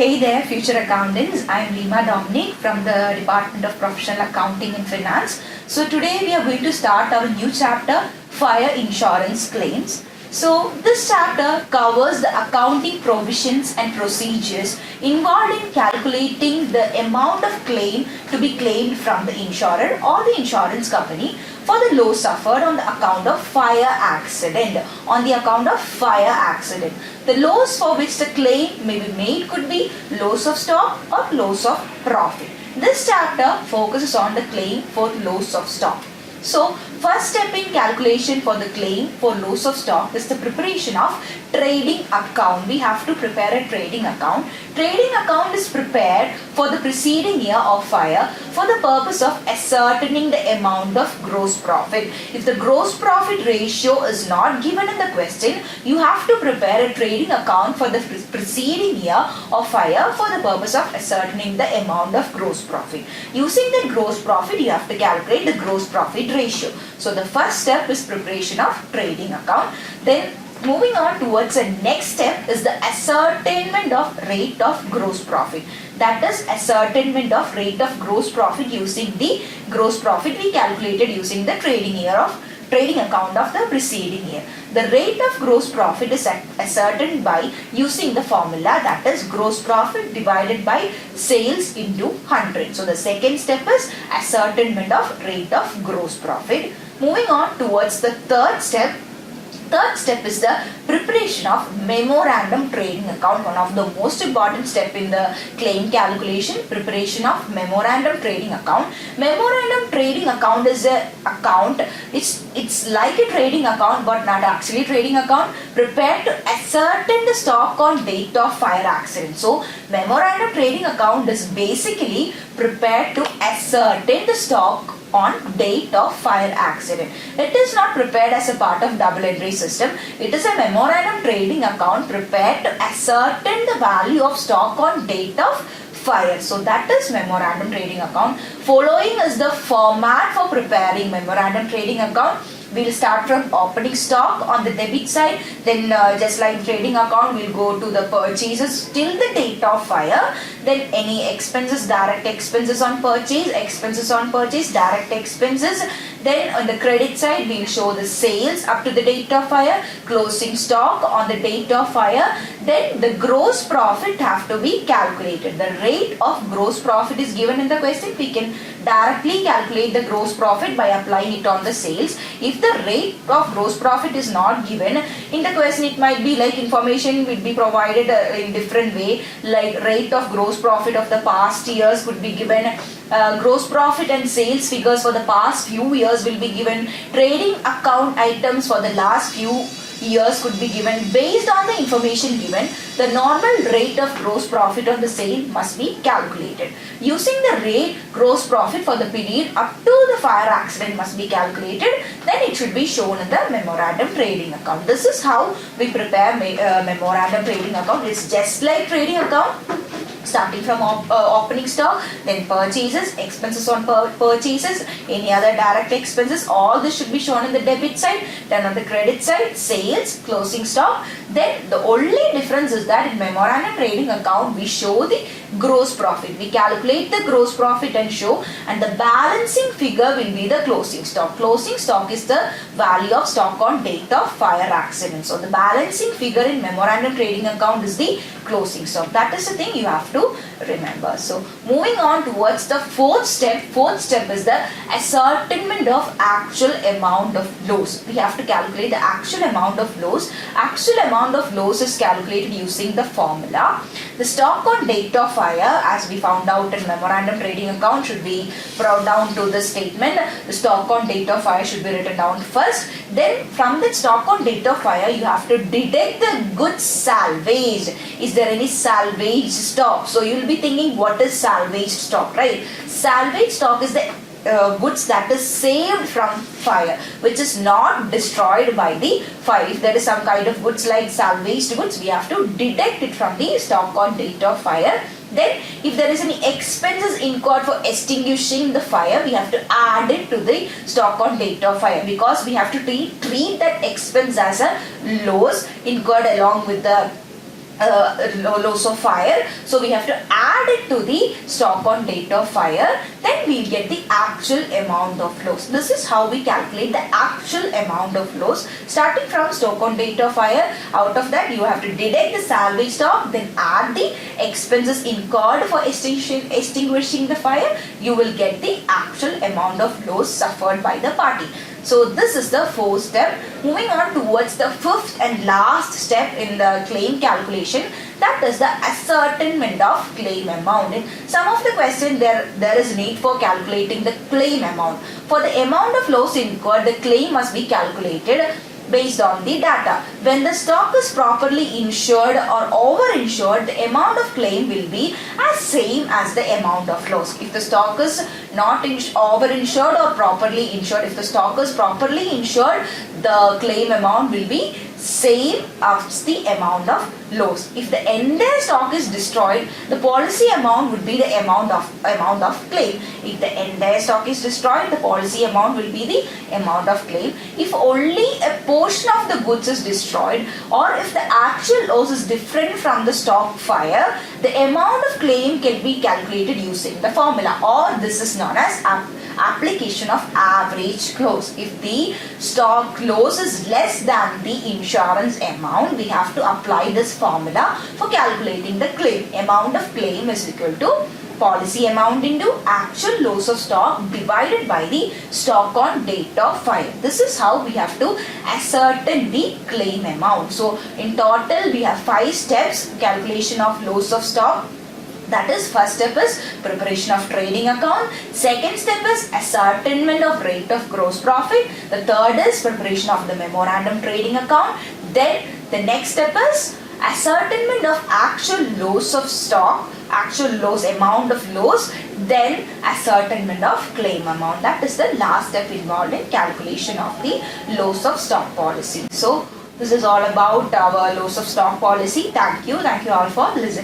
Hey there, future accountants. I am Reema Dominic from the Department of Professional Accounting and Finance. So today we are going to start our new chapter, Fire Insurance Claims. So this chapter covers the accounting provisions and procedures involved in calculating the amount of claim to be claimed from the insurer or the insurance company for the loss suffered on the account of fire accident. The loss for which the claim may be made could be loss of stock or loss of profit. This chapter focuses on the claim for loss of stock. So, first step in calculation for the claim for loss of stock is the preparation of trading account. We have to prepare a trading account. Trading account is prepared for the preceding year of fire for the purpose of ascertaining the amount of gross profit. If the gross profit ratio is not given in the question, you have to prepare a trading account for the preceding year of fire for the purpose of ascertaining the amount of gross profit. Using the gross profit, you have to calculate the gross profit ratio. So the first step is preparation of trading account. Then moving on towards the next step is the ascertainment of rate of gross profit. That is ascertainment of rate of gross profit using the gross profit we calculated using the trading account of the preceding year. The rate of gross profit is ascertained by using the formula, that is gross profit divided by sales into 100. So the second step is ascertainment of rate of gross profit. Moving on towards the third step. Third step is the preparation of memorandum trading account, one of the most important step in the claim calculation, preparation of memorandum trading account. Memorandum trading account is a account, it's like a trading account but not actually trading account, prepared to ascertain the stock on date of fire accident. So memorandum trading account is basically prepared to ascertain the stock on date of fire accident. It is not prepared as a part of double entry system. It is a memorandum trading account prepared to ascertain the value of stock on date of fire. So that is memorandum trading account. Following is the format for preparing memorandum trading account. We will start from opening stock on the debit side, then just like trading account, we'll go to the purchases till the date of fire, then any expenses, direct expenses on purchase, direct expenses. Then on the credit side, we'll show the sales up to the date of fire, closing stock on the date of fire. Then the gross profit have to be calculated. The rate of gross profit is given in the question. We can directly calculate the gross profit by applying it on the sales. If the rate of gross profit is not given in the question, it might be like information will be provided in different way, like rate of gross profit of the past years could be given. Gross profit and sales figures for the past few years will be given. Trading account items for the last few years could be given. Based on the information given, the normal rate of gross profit of the sale must be calculated. Using the rate gross profit for the period up to the fire accident must be calculated. Then it should be shown in the memorandum trading account. This is how we prepare memorandum trading account. It's just like trading account. Starting from opening stock, then purchases, expenses on purchases, any other direct expenses, all this should be shown in the debit side. Then on the credit side, sales, closing stock. Then the only difference is that in memorandum trading account, we show the gross profit. We calculate the gross profit and show, and the balancing figure will be the closing stock. Closing stock is the value of stock on date of fire accident. So the balancing figure in memorandum trading account is the closing stock. That is the thing you have to remember. So moving on towards the fourth step. Fourth step is the ascertainment of actual amount of loss. We have to calculate the actual amount of loss. Actual amount of loss is calculated using the formula. The stock on date of fire, as we found out in memorandum trading account, should be brought down to the statement. The stock on date of fire should be written down first. Then from the stock on date of fire, you have to deduct the goods salvaged. Is there any salvaged stock? So you will be thinking, what is salvaged stock, right? Salvaged stock is the goods that is saved from fire, which is not destroyed by the fire. If there is some kind of goods like salvaged goods, we have to deduct it from the stock on date of fire. Then if there is any expenses incurred for extinguishing the fire, we have to add it to the stock on date of fire, because we have to treat that expense as a loss incurred along with the loss of fire. So we have to add it to the stock on date of fire. Then we'll get the actual amount of loss. This is how we calculate the actual amount of loss. Starting from stock on date of fire, out of that you have to deduct the salvage stock, then add the expenses incurred for extinguishing the fire. You will get the actual amount of loss suffered by the party. So this is the fourth step. Moving on towards the fifth and last step in the claim calculation, that is the ascertainment of claim amount. In some of the questions there is need for calculating the claim amount. For the amount of loss incurred, the claim must be calculated based on the data. When the stock is properly insured or over-insured, the amount of claim will be as same as the amount of loss. If the stock is not over-insured or properly insured, if the stock is properly insured, the claim amount will be same as the amount of loss. If the entire stock is destroyed, the policy amount would be the amount of claim. If the entire stock is destroyed, the policy amount will be the amount of claim. If only a portion of the goods is destroyed, or if the actual loss is different from the stock fire, the amount of claim can be calculated using the formula, or this is known as application of average loss. If the stock loss is less than the insurance amount, we have to apply this formula for calculating the claim. Amount of claim is equal to policy amount into actual loss of stock divided by the stock on date of fire. This is how we have to ascertain the claim amount. So in total we have 5 steps: calculation of loss of stock. That is, first step is preparation of trading account. Second step is ascertainment of rate of gross profit. The third is preparation of the memorandum trading account. Then the next step is ascertainment of actual loss of stock, actual loss, amount of loss. Then ascertainment of claim amount. That is the last step involved in calculation of the loss of stock policy. So this is all about our loss of stock policy. Thank you all for listening.